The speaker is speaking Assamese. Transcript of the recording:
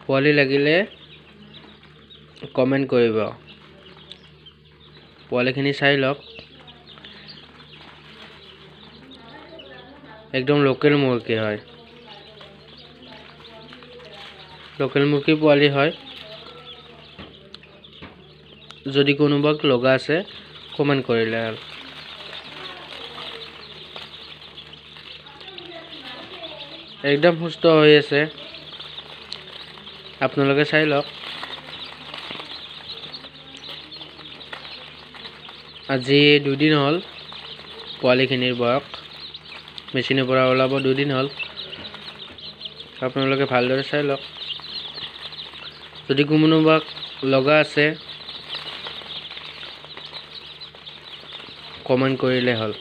পোৱালি লাগিলে কমেন্ট কৰিব পোৱালিখিনি চাই লওক একদম লোকেল মুৰ্গী হয় লোকেল মুৰ্গী পোৱালি হয় যদি কোনোবাক লগা আছে কমেন্ট কৰিলে আৰু একদম সুস্থ হৈ আছে আপোনালোকে চাই লওক আজি 2 দিন হ'ল পোৱালিখিনিৰ বয়স মেচিনৰ পৰা ওলাব 2 দিন হ'ল আপোনালোকে ভালদৰে চাই লওক যদি কোনোবাক লগা আছে কমেন্ট কৰিলে হ'ল